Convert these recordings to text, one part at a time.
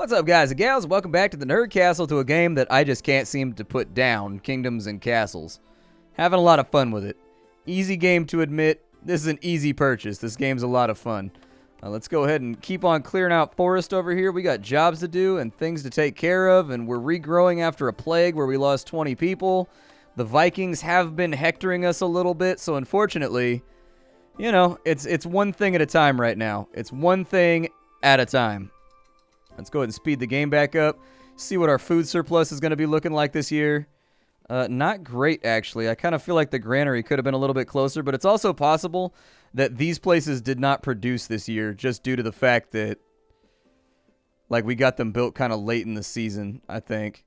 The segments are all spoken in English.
What's up, guys and gals? Welcome back to the Nerd Castle, to a game that I just can't seem to put down, Kingdoms and Castles. Having a lot of fun with it. Easy game to admit. This is an easy purchase. This game's a lot of fun. Let's go ahead and keep on clearing out forest over here. We got jobs to do and things to take care of, and we're regrowing after a plague where we lost 20 people. The Vikings have been hectoring us a little bit, so unfortunately, you know, it's one thing at a time right now. It's one thing at a time. Let's go ahead and speed the game back up. See what our food surplus is going to be looking like this year. Not great, actually. I kind of feel like the granary could have been a little bit closer, but it's also possible that these places did not produce this year just due to the fact that, like, we got them built kind of late in the season, I think.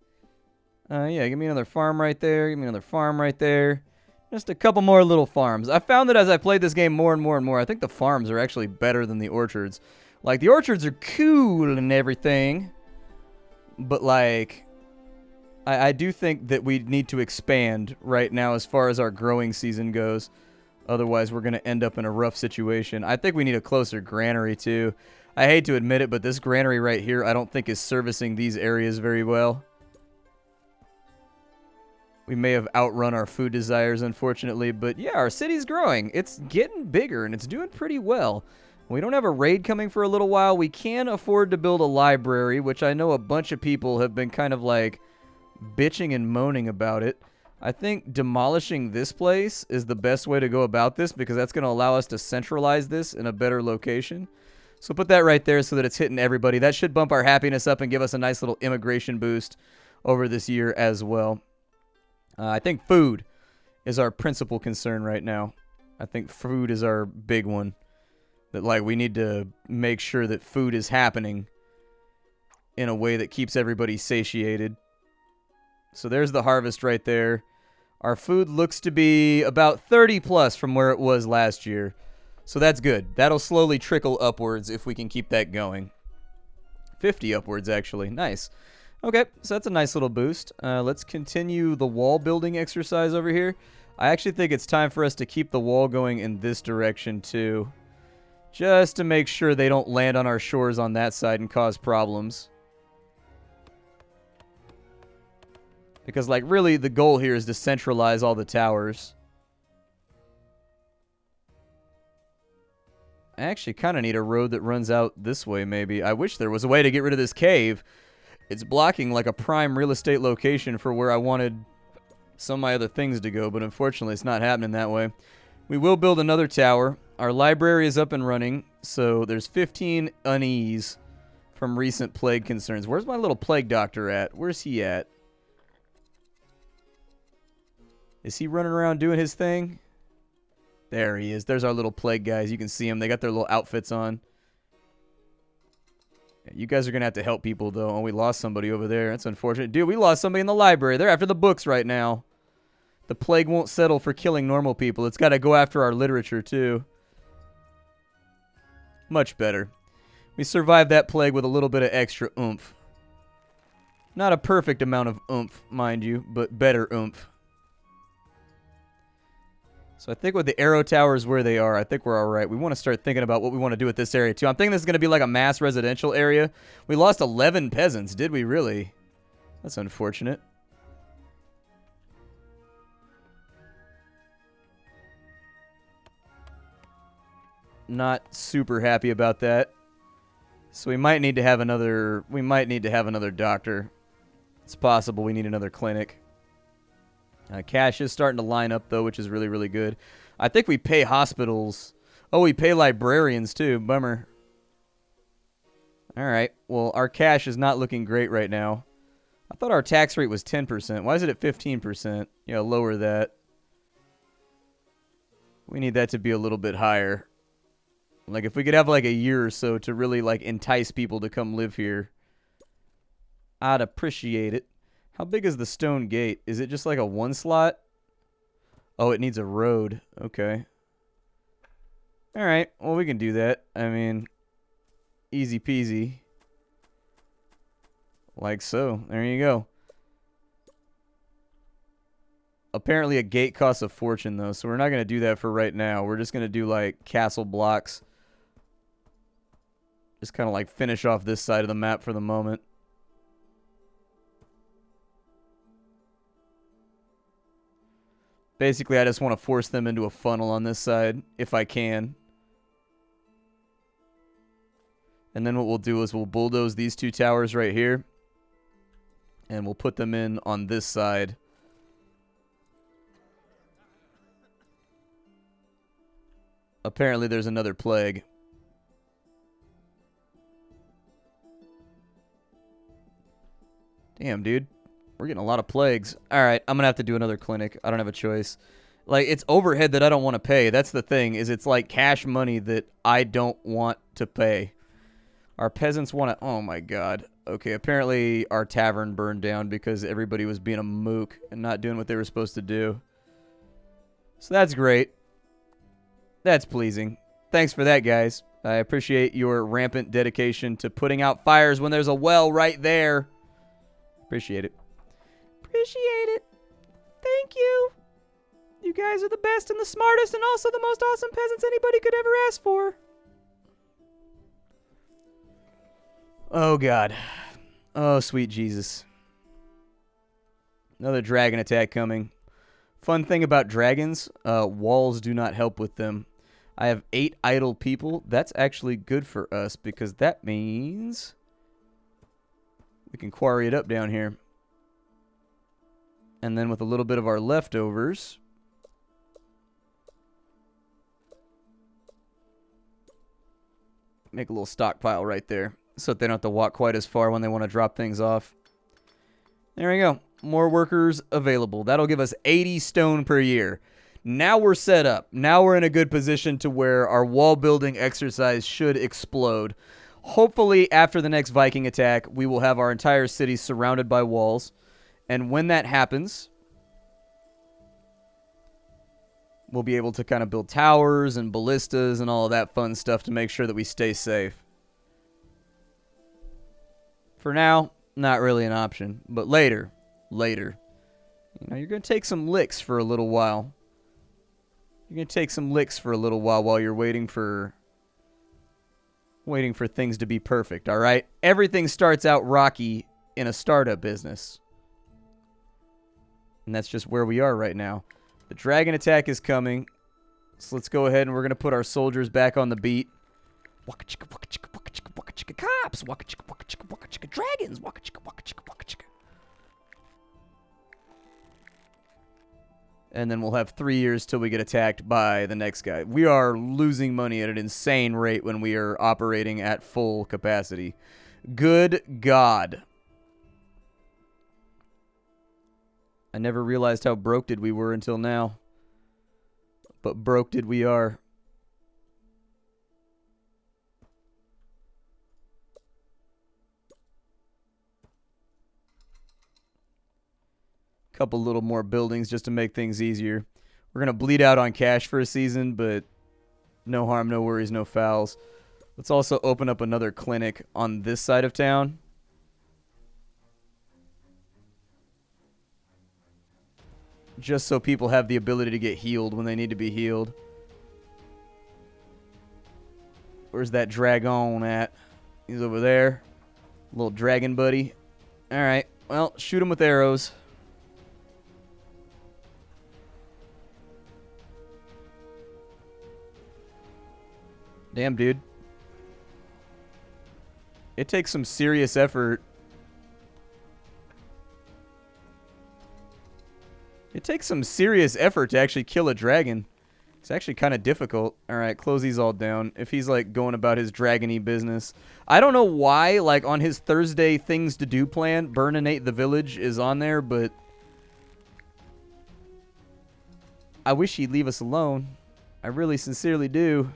Yeah, give me another farm right there. Give me another farm right there. Just a couple more little farms. I found that as I played this game more and more and more, I think the farms are actually better than the orchards. Like, the orchards are cool and everything, but, like, I do think that we need to expand right now as far as our growing season goes. Otherwise, we're going to end up in a rough situation. I think we need a closer granary, too. I hate to admit it, but this granary right here I don't think is servicing these areas very well. We may have outrun our food desires, unfortunately, but yeah, our city's growing. It's getting bigger, and it's doing pretty well. We don't have a raid coming for a little while. We can afford to build a library, which I know a bunch of people have been kind of like bitching and moaning about it. I think demolishing this place is the best way to go about this because that's going to allow us to centralize this in a better location. So put that right there so that it's hitting everybody. That should bump our happiness up and give us a nice little immigration boost over this year as well. I think food is our principal concern right now. I think food is our big one. That, like, we need to make sure that food is happening in a way that keeps everybody satiated. So there's the harvest right there. Our food looks to be about 30 plus from where it was last year. So that's good. That'll slowly trickle upwards if we can keep that going. 50 upwards, actually. Nice. Okay, so that's a nice little boost. Let's continue the wall building exercise over here. I actually think it's time for us to keep the wall going in this direction, too. Just to make sure they don't land on our shores on that side and cause problems. Because, like, really, the goal here is to centralize all the towers. I actually kind of need a road that runs out this way, maybe. I wish there was a way to get rid of this cave. It's blocking, like, a prime real estate location for where I wanted some of my other things to go, but unfortunately, it's not happening that way. We will build another tower. Our library is up and running, so there's 15 unease from recent plague concerns. Where's my little plague doctor at? Where's he at? Is he running around doing his thing? There he is. There's our little plague guys. You can see them. They got their little outfits on. You guys are going to have to help people, though. Oh, we lost somebody over there. That's unfortunate. Dude, we lost somebody in the library. They're after the books right now. The plague won't settle for killing normal people. It's got to go after our literature, too. Much better. We survived that plague with a little bit of extra oomph. Not a perfect amount of oomph, mind you, but better oomph. So I think with the arrow towers where they are, I think we're all right. We want to start thinking about what we want to do with this area, too. I'm thinking this is going to be like a mass residential area. We lost 11 peasants. Did we really? That's unfortunate. Not super happy about that. So we might need to have another doctor. It's possible we need another clinic. Cash is starting to line up, though, which is really, really good. I think we pay hospitals. Oh, we pay librarians, too. Bummer. All right. Well, our cash is not looking great right now. I thought our tax rate was 10%. Why is it at 15%? Yeah, lower that. We need that to be a little bit higher. Like, if we could have, like, a year or so to really, like, entice people to come live here, I'd appreciate it. How big is the stone gate? Is it just like a one slot? Oh, it needs a road. Okay. All right. Well, we can do that. I mean, easy peasy. Like so. There you go. Apparently a gate costs a fortune, though, so we're not going to do that for right now. We're just going to do, like, castle blocks. Just kind of like finish off this side of the map for the moment. Basically, I just want to force them into a funnel on this side, if I can. And then what we'll do is we'll bulldoze these 2 towers right here. And we'll put them in on this side. Apparently there's another plague. Damn, dude. We're getting a lot of plagues. Alright, I'm gonna have to do another clinic. I don't have a choice. Like, it's overhead that I don't want to pay. That's the thing, is it's like cash money that I don't want to pay. Our peasants want to... Oh, my God. Okay, apparently our tavern burned down because everybody was being a mook and not doing what they were supposed to do. So that's great. That's pleasing. Thanks for that, guys. I appreciate your rampant dedication to putting out fires when there's a well right there. Appreciate it. Appreciate it. Thank you. You guys are the best and the smartest and also the most awesome peasants anybody could ever ask for. Oh, God. Oh, sweet Jesus. Another dragon attack coming. Fun thing about dragons, walls do not help with them. I have 8 idle people. That's actually good for us because that means we can quarry it up down here. And then with a little bit of our leftovers, make a little stockpile right there so that they don't have to walk quite as far when they want to drop things off. There we go. More workers available. That'll give us 80 stone per year. Now we're set up. Now we're in a good position to where our wall building exercise should explode. Hopefully, after the next Viking attack, we will have our entire city surrounded by walls. And when that happens, we'll be able to kind of build towers and ballistas and all of that fun stuff to make sure that we stay safe. For now, not really an option. But later. You know, you're going to take some licks for a little while. You're going to take some licks for a little while you're waiting for things to be perfect, all right? Everything starts out rocky in a startup business. And that's just where we are right now. The dragon attack is coming. So let's go ahead and we're going to put our soldiers back on the beat. Waka chicka, waka chicka, waka chicka, waka chicka, cops. Waka chicka, waka chicka, waka chicka, dragons. Waka chicka, waka chicka, waka chicka. And then we'll have 3 years till we get attacked by the next guy. We are losing money at an insane rate when we are operating at full capacity. Good God. I never realized how broke did we were until now. But broke did we are. Couple little more buildings just to make things easier. We're going to bleed out on cash for a season, but no harm, no worries, no fouls. Let's also open up another clinic on this side of town. Just so people have the ability to get healed when they need to be healed. Where's that dragon at? He's over there. Little dragon buddy. Alright, well, shoot him with arrows. Damn, dude. It takes some serious effort. It takes some serious effort to actually kill a dragon. It's actually kind of difficult. Alright, close these all down. If he's, like, going about his dragon-y business. I don't know why, like, on his Thursday things to do plan, Burninate the village is on there, but I wish he'd leave us alone. I really sincerely do.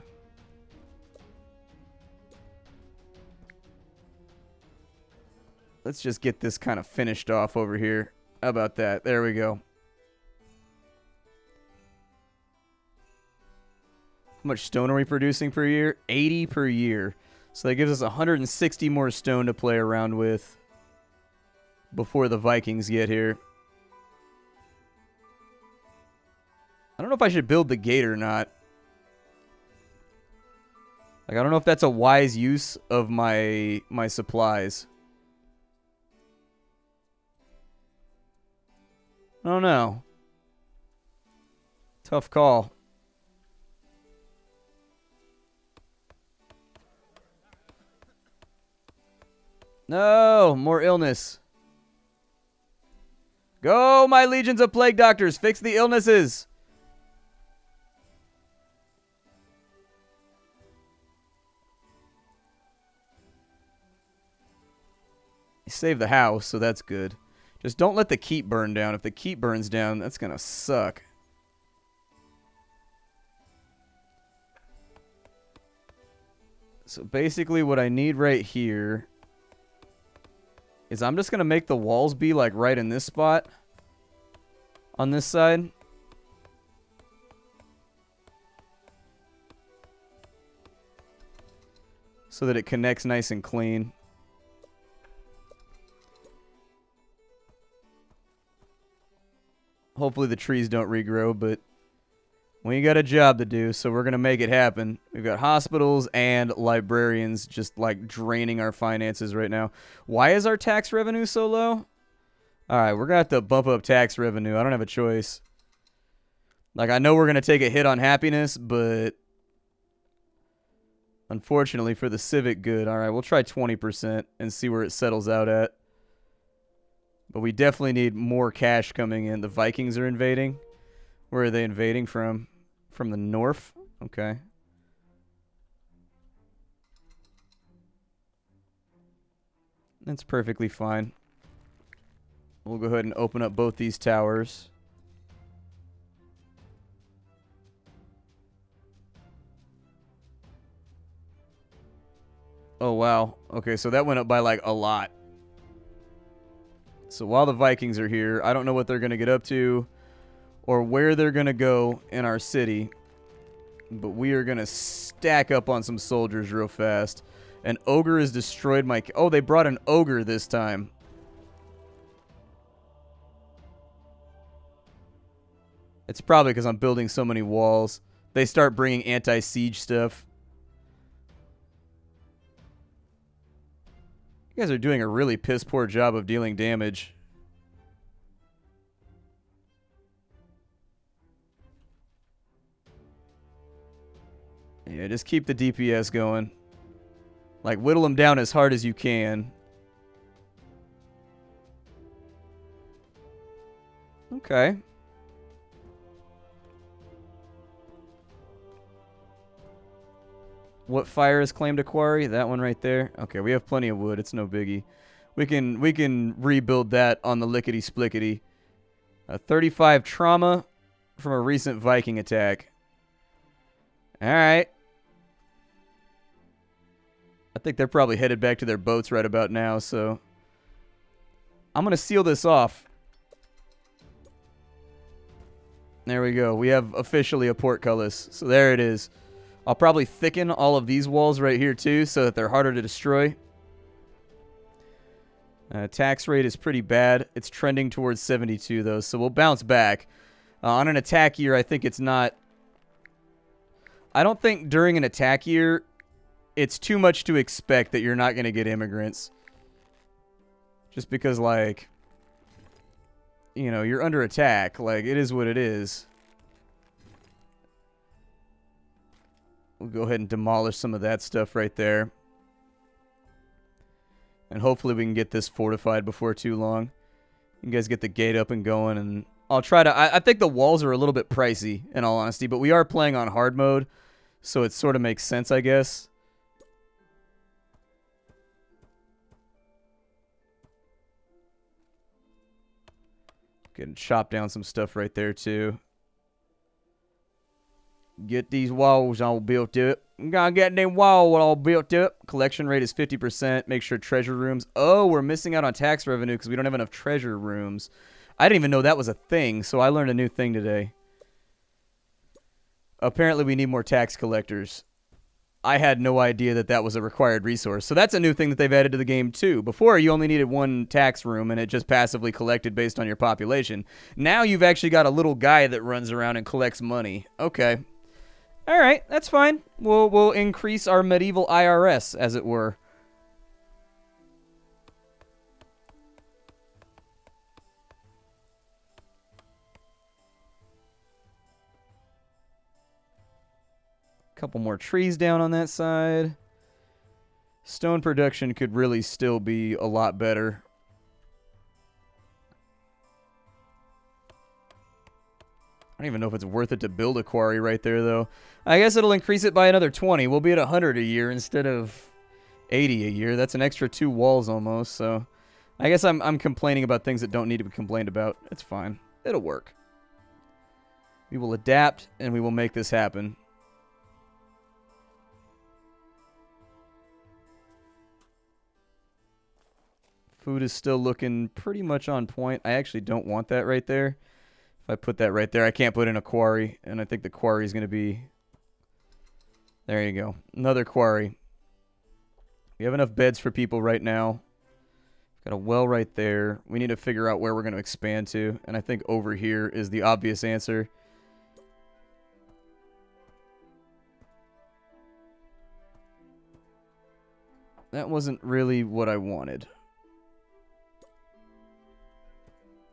Let's just get this kind of finished off over here. How about that? There we go. How much stone are we producing per year? 80 per year. So that gives us 160 more stone to play around with before the Vikings get here. I don't know if I should build the gate or not. Like, I don't know if that's a wise use of my supplies. I don't know. Tough call. No, more illness. Go, my legions of plague doctors. Fix the illnesses. Save the house, so that's good. Just don't let the keep burn down. If the keep burns down, that's going to suck. So basically what I need right here is I'm just going to make the walls be like right in this spot on this side. So that it connects nice and clean. Hopefully the trees don't regrow, but we got a job to do, so we're going to make it happen. We've got hospitals and librarians just, like, draining our finances right now. Why is our tax revenue so low? All right, we're going to have to bump up tax revenue. I don't have a choice. Like, I know we're going to take a hit on happiness, but unfortunately for the civic good, all right, we'll try 20% and see where it settles out at. But we definitely need more cash coming in. The Vikings are invading. Where are they invading from? From the north? Okay. That's perfectly fine. We'll go ahead and open up both these towers. Oh, wow. Okay, so that went up by like a lot. So while the Vikings are here, I don't know what they're going to get up to or where they're going to go in our city. But we are going to stack up on some soldiers real fast. An ogre has destroyed my... Oh, they brought an ogre this time. It's probably because I'm building so many walls. They start bringing anti-siege stuff. You guys are doing a really piss-poor job of dealing damage. Yeah, just keep the DPS going. Like, whittle them down as hard as you can. Okay. What fire is claimed a quarry? That one right there. Okay, we have plenty of wood. It's no biggie. We can rebuild that on the lickety-splickety. 35 trauma from a recent Viking attack. All right. I think they're probably headed back to their boats right about now, so I'm going to seal this off. There we go. We have officially a portcullis. So there it is. I'll probably thicken all of these walls right here too so that they're harder to destroy. Tax rate is pretty bad. It's trending towards 72 though, so we'll bounce back. On an attack year, I think it's not... I don't think during an attack year, it's too much to expect that you're not going to get immigrants. Just because, like, you know, you're under attack. Like, it is what it is. We'll go ahead and demolish some of that stuff right there. And hopefully we can get this fortified before too long. You guys get the gate up and going, and I'll try to... I think the walls are a little bit pricey, in all honesty, but we are playing on hard mode, so it sort of makes sense, I guess. Get chop down some stuff right there, too. Get these walls all built up. I'm gonna get them wall all built up. Collection rate is 50%. Make sure treasure rooms. Oh, we're missing out on tax revenue because we don't have enough treasure rooms. I didn't even know that was a thing, so I learned a new thing today. Apparently, we need more tax collectors. I had no idea that that was a required resource. So that's a new thing that they've added to the game, too. Before, you only needed one tax room, and it just passively collected based on your population. Now you've actually got a little guy that runs around and collects money. Okay. All right, that's fine. We'll increase our medieval IRS, as it were. Couple more trees down on that side. Stone production could really still be a lot better. I don't even know if it's worth it to build a quarry right there, though. I guess it'll increase it by another 20. We'll be at 100 a year instead of 80 a year. That's an extra 2 walls almost, so... I guess I'm complaining about things that don't need to be complained about. It's fine. It'll work. We will adapt, and we will make this happen. Food is still looking pretty much on point. I actually don't want that right there. If I put that right there, I can't put in a quarry, and I think the quarry is going to be... There you go. Another quarry. We have enough beds for people right now. Got a well right there. We need to figure out where we're going to expand to, and I think over here is the obvious answer. That wasn't really what I wanted.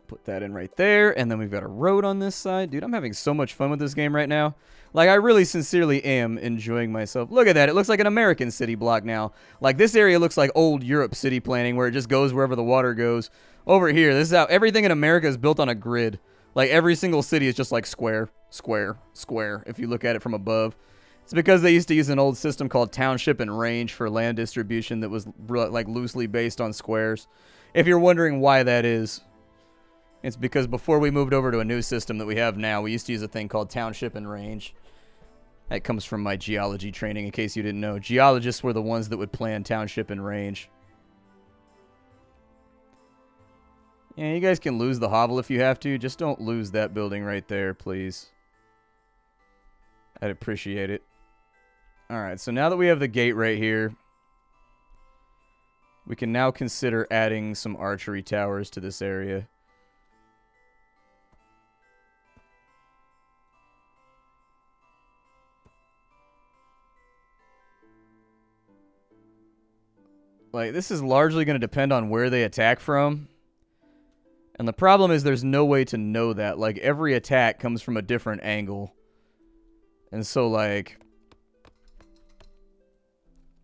Put that in right there, and then we've got a road on this side. Dude, I'm having so much fun with this game right now. Like, I really sincerely am enjoying myself. Look at that. It looks like an American city block now. Like, this area looks like old Europe city planning where it just goes wherever the water goes. Over here, this is how everything in America is built on a grid. Like, every single city is just like square, square, square, if you look at it from above. It's because they used to use an old system called township and range for land distribution that was, like, loosely based on squares. If you're wondering why that is... It's because before we moved over to a new system that we have now, we used to use a thing called township and range. That comes from my geology training, in case you didn't know. Geologists were the ones that would plan township and range. Yeah, you guys can lose the hovel if you have to. Just don't lose that building right there, please. I'd appreciate it. Alright, so now that we have the gate right here, we can now consider adding some archery towers to this area. Like, this is largely going to depend on where they attack from. And the problem is there's no way to know that. Like, every attack comes from a different angle. And so, like...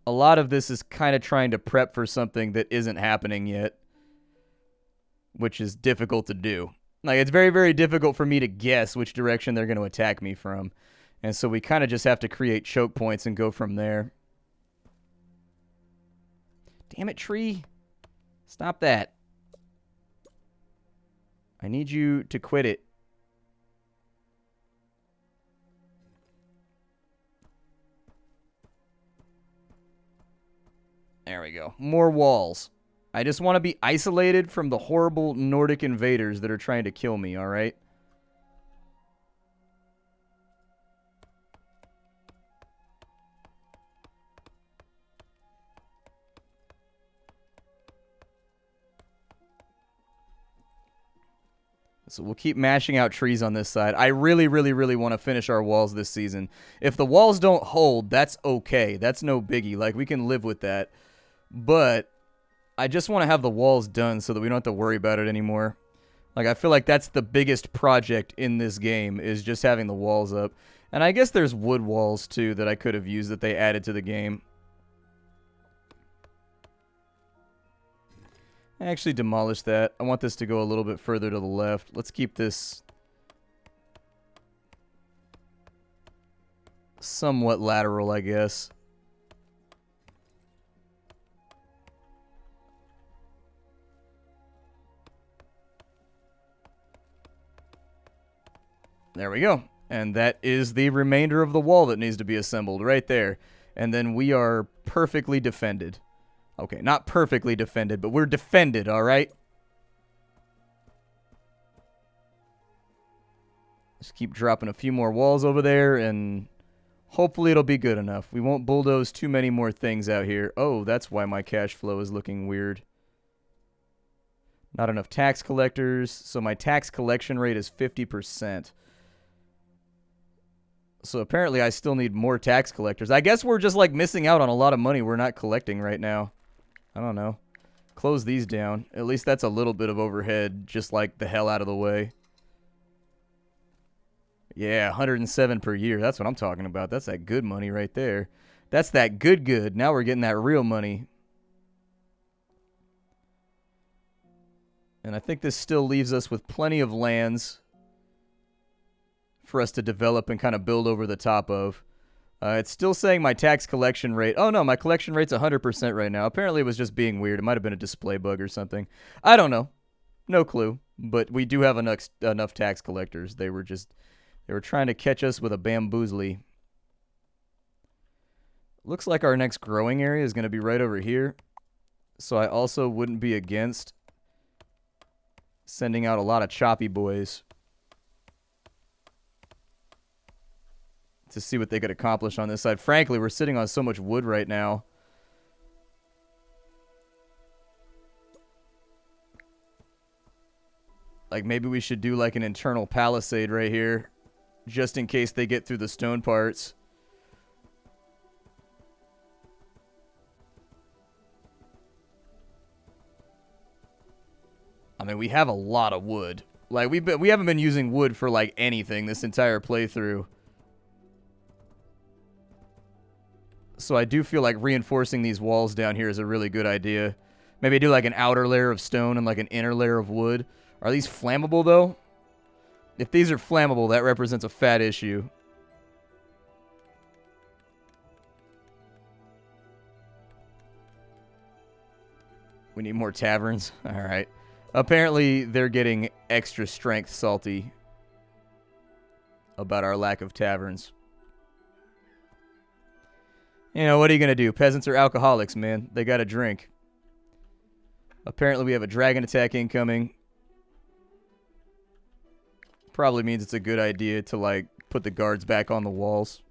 A lot of this is kind of trying to prep for something that isn't happening yet. Which is difficult to do. Like, it's very, very difficult for me to guess which direction they're going to attack me from. And so we kind of just have to create choke points and go from there. Damn it, tree. Stop that. I need you to quit it. There we go. More walls. I just want to be isolated from the horrible Nordic invaders that are trying to kill me, alright? So we'll keep mashing out trees on this side. I really, really, really want to finish our walls this season. If the walls don't hold, that's okay. That's no biggie. Like, we can live with that. But I just want to have the walls done so that we don't have to worry about it anymore. Like, I feel like that's the biggest project in this game, is just having the walls up. And I guess there's wood walls, too, that I could have used that they added to the game. I actually demolished that. I want this to go a little bit further to the left. Let's keep this somewhat lateral, I guess. There we go. And that is the remainder of the wall that needs to be assembled right there. And then we are perfectly defended. Okay, not perfectly defended, but we're defended, all right? Just keep dropping a few more walls over there, and hopefully it'll be good enough. We won't bulldoze too many more things out here. Oh, that's why my cash flow is looking weird. Not enough tax collectors, so my tax collection rate is 50%. So apparently I still need more tax collectors. I guess we're just like missing out on a lot of money we're not collecting right now. I don't know. Close these down. At least that's a little bit of overhead, just like the hell out of the way. Yeah, 107 per year. That's what I'm talking about. That's that good money right there. That's that good. Now we're getting that real money. And I think this still leaves us with plenty of lands for us to develop and kind of build over the top of. It's still saying my tax collection rate. Oh, no, my collection rate's 100% right now. Apparently it was just being weird. It might have been a display bug or something. I don't know. No clue. But we do have enough tax collectors. They were trying to catch us with a bamboozly. Looks like our next growing area is going to be right over here. So I also wouldn't be against sending out a lot of choppy boys to see what they could accomplish on this side. Frankly, we're sitting on so much wood right now. Like, maybe we should do like an internal palisade right here, just in case they get through the stone parts. I mean, we have a lot of wood. Like, we haven't been using wood for like anything this entire playthrough. So I do feel like reinforcing these walls down here is a really good idea. Maybe do like an outer layer of stone and like an inner layer of wood. Are these flammable though? If these are flammable, that represents a fat issue. We need more taverns. All right. Apparently, they're getting extra strength salty about our lack of taverns. You know, what are you going to do? Peasants are alcoholics, man. They got to drink. Apparently, we have a dragon attack incoming. Probably means it's a good idea to, like, put the guards back on the walls.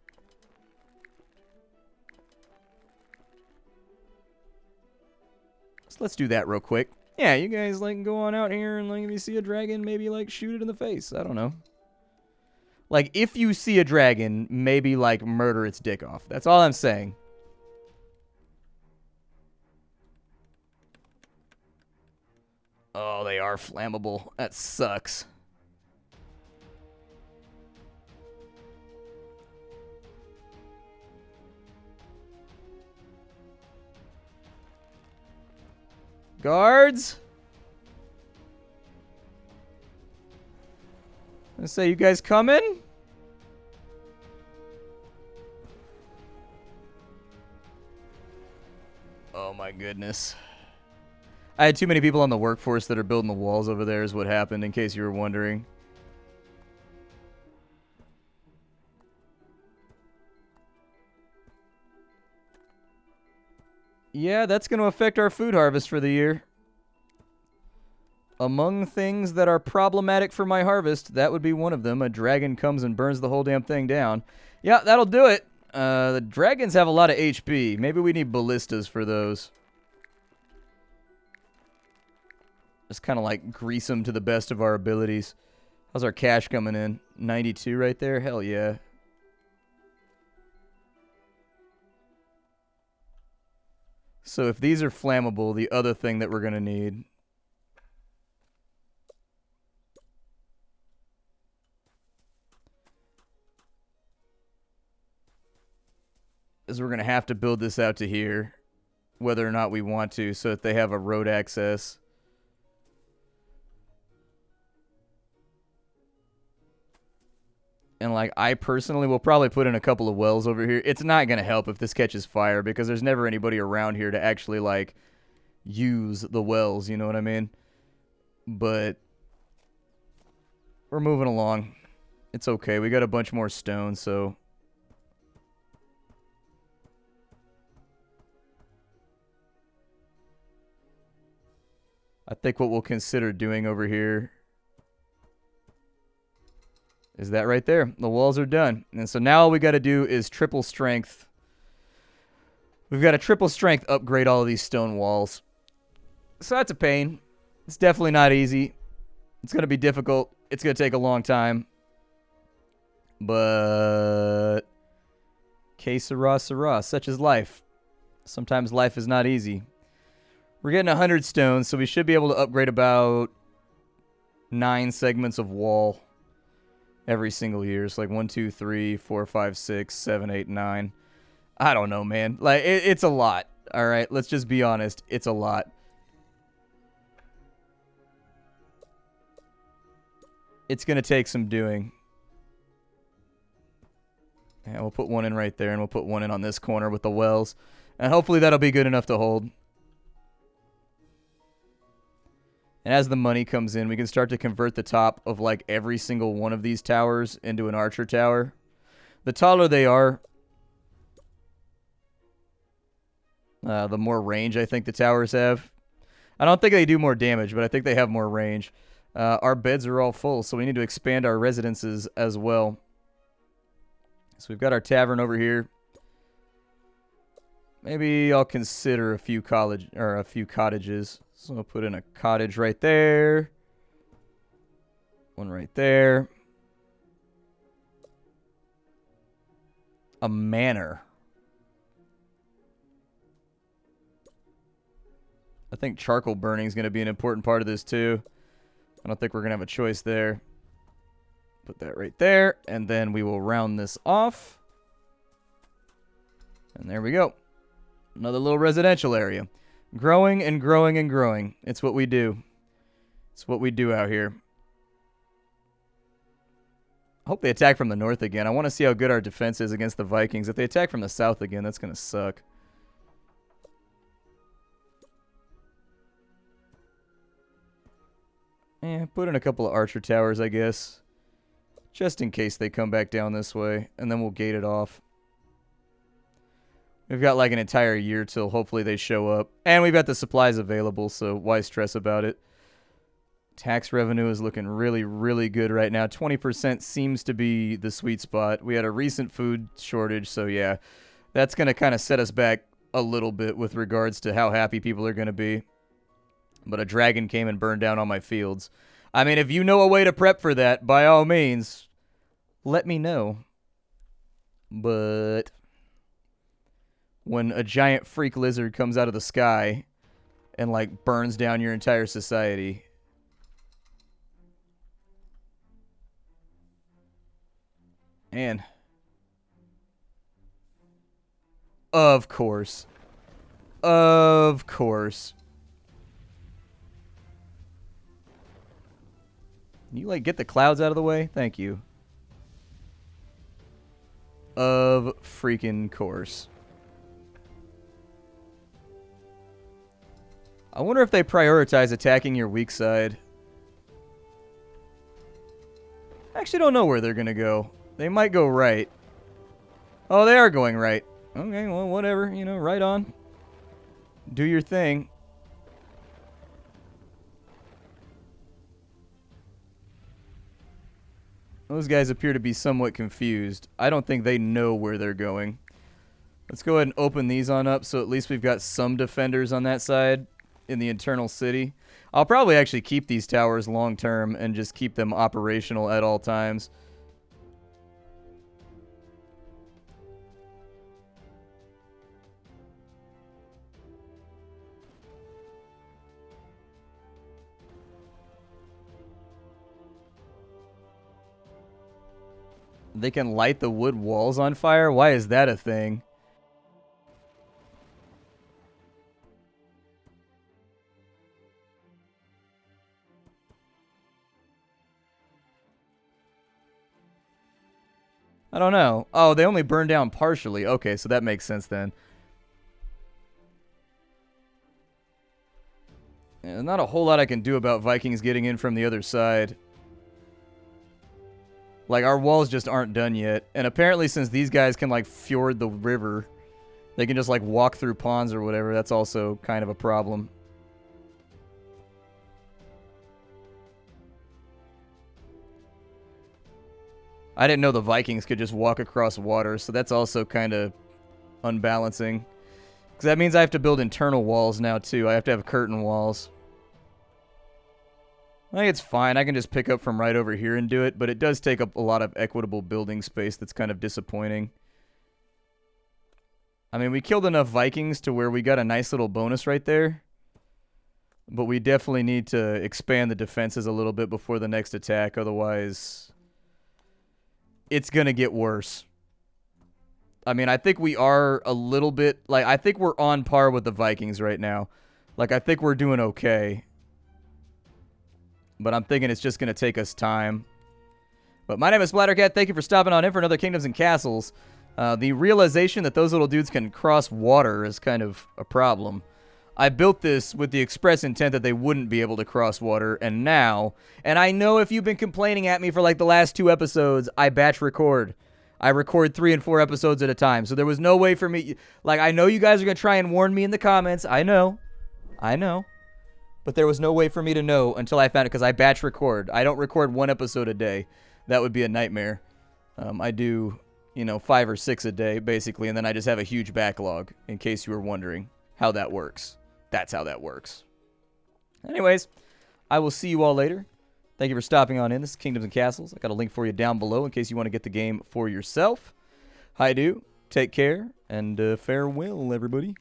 So let's do that real quick. Yeah, you guys, like, go on out here and, like, if you see a dragon, maybe, like, shoot it in the face. I don't know. Like, if you see a dragon, maybe, like, murder its dick off. That's all I'm saying. Oh, they are flammable. That sucks. Guards? I say, you guys coming? Oh my goodness. I had too many people on the workforce that are building the walls over there is what happened, in case you were wondering. Yeah, that's going to affect our food harvest for the year. Among things that are problematic for my harvest, that would be one of them. A dragon comes and burns the whole damn thing down. Yeah, that'll do it. The dragons have a lot of HP. Maybe we need ballistas for those. Just kind of like grease them to the best of our abilities. How's our cash coming in? 92 right there? Hell yeah. So if these are flammable, the other thing that we're going to need is we're going to have to build this out to here, whether or not we want to, so that they have a road access. And, like, I personally will probably put in a couple of wells over here. It's not going to help if this catches fire because there's never anybody around here to actually, like, use the wells, you know what I mean? But we're moving along. It's okay. We got a bunch more stone, so I think what we'll consider doing over here is that right there. The walls are done. And so now all we got to do is triple strength. We've got to triple strength upgrade all of these stone walls. So that's a pain. It's definitely not easy. It's going to be difficult. It's going to take a long time. But que sera, sera. Such is life. Sometimes life is not easy. We're getting 100 stones, so we should be able to upgrade about 9 segments of wall every single year. It's like 1, 2, 3, 4, 5, 6, 7, 8, 9. I don't know, man. Like, it's a lot. All right, let's just be honest. It's a lot. It's going to take some doing. And we'll put one in right there, and we'll put one in on this corner with the wells. And hopefully that'll be good enough to hold. And as the money comes in, we can start to convert the top of like every single one of these towers into an archer tower. The taller they are, the more range I think the towers have. I don't think they do more damage, but I think they have more range. Our beds are all full, so we need to expand our residences as well. So we've got our tavern over here. Maybe I'll consider a few cottages. So I'll put in a cottage right there. One right there. A manor. I think charcoal burning is going to be an important part of this too. I don't think we're going to have a choice there. Put that right there. And then we will round this off. And there we go. Another little residential area. Growing and growing and growing. It's what we do. It's what we do out here. I hope they attack from the north again. I want to see how good our defense is against the Vikings. If they attack from the south again, that's going to suck. Put in a couple of archer towers, I guess. Just in case they come back down this way. And then we'll gate it off. We've got like an entire year till hopefully they show up. And we've got the supplies available, so why stress about it? Tax revenue is looking really, really good right now. 20% seems to be the sweet spot. We had a recent food shortage, so yeah. That's going to kind of set us back a little bit with regards to how happy people are going to be. But a dragon came and burned down all my fields. I mean, if you know a way to prep for that, by all means, let me know. But when a giant freak lizard comes out of the sky and, like, burns down your entire society. And of course. Of course. Can you, like, get the clouds out of the way? Thank you. Of freaking course. I wonder if they prioritize attacking your weak side. I actually don't know where they're going to go. They might go right. Oh, they are going right. Okay, well, whatever. You know, right on. Do your thing. Those guys appear to be somewhat confused. I don't think they know where they're going. Let's go ahead and open these on up so at least we've got some defenders on that side in the internal city. I'll probably actually keep these towers long term and just keep them operational at all times. They can light the wood walls on fire? Why is that a thing? I don't know. Oh, they only burn down partially. Okay, so that makes sense then. Yeah, not a whole lot I can do about Vikings getting in from the other side. Like, our walls just aren't done yet. And apparently, since these guys can, like, fjord the river, they can just, like, walk through ponds or whatever. That's also kind of a problem. I didn't know the Vikings could just walk across water, so that's also kind of unbalancing. Because that means I have to build internal walls now, too. I have to have curtain walls. I think it's fine. I can just pick up from right over here and do it, but it does take up a lot of equitable building space that's kind of disappointing. I mean, we killed enough Vikings to where we got a nice little bonus right there. But we definitely need to expand the defenses a little bit before the next attack. Otherwise, it's going to get worse. I mean, I think we are a little bit... Like, I think we're on par with the Vikings right now. Like, I think we're doing okay. But I'm thinking it's just going to take us time. But my name is Splattercat. Thank you for stopping on in for another Kingdoms and Castles. The realization that those little dudes can cross water is kind of a problem. I built this with the express intent that they wouldn't be able to cross water, and now... And I know if you've been complaining at me for like the last 2 episodes, I batch record. I record 3 and 4 episodes at a time, so there was no way for me... Like, I know you guys are going to try and warn me in the comments. I know. But there was no way for me to know until I found it, because I batch record. I don't record 1 episode a day. That would be a nightmare. I do, 5 or 6 a day, basically, and then I just have a huge backlog, in case you were wondering how that works. That's how that works. Anyways, I will see you all later. Thank you for stopping on in. This is Kingdoms and Castles. I got a link for you down below in case you want to get the game for yourself. Hi do. Take care, and farewell, everybody.